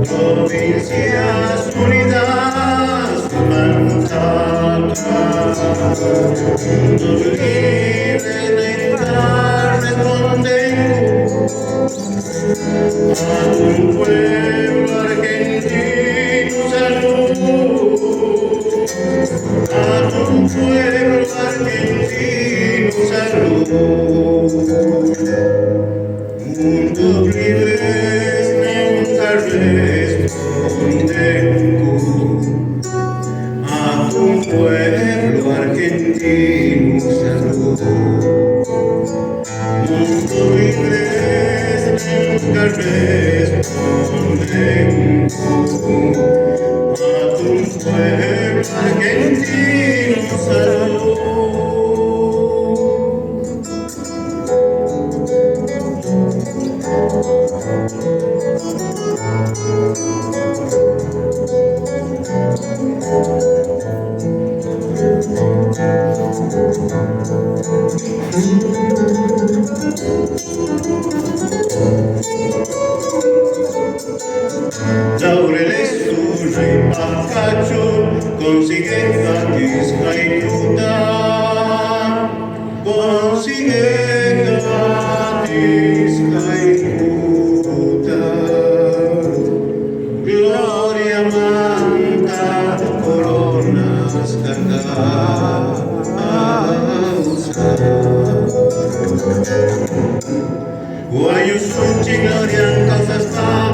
Provincias unidas, mundo libre de estar respondiendo a un pueblo argentino salud, a un pueblo argentino salud. Mundo libre nunca responde a un pueblo argentino salud. Mundo libre nunca responde a un pueblo argentino salud. Laureles, Tuna y Pacacho consiguen Gatisca y Fruta, consiguen Gatisca y Fruta. Gloria manta, coronas causa. Guayus, Funchi, Gloria, causa está.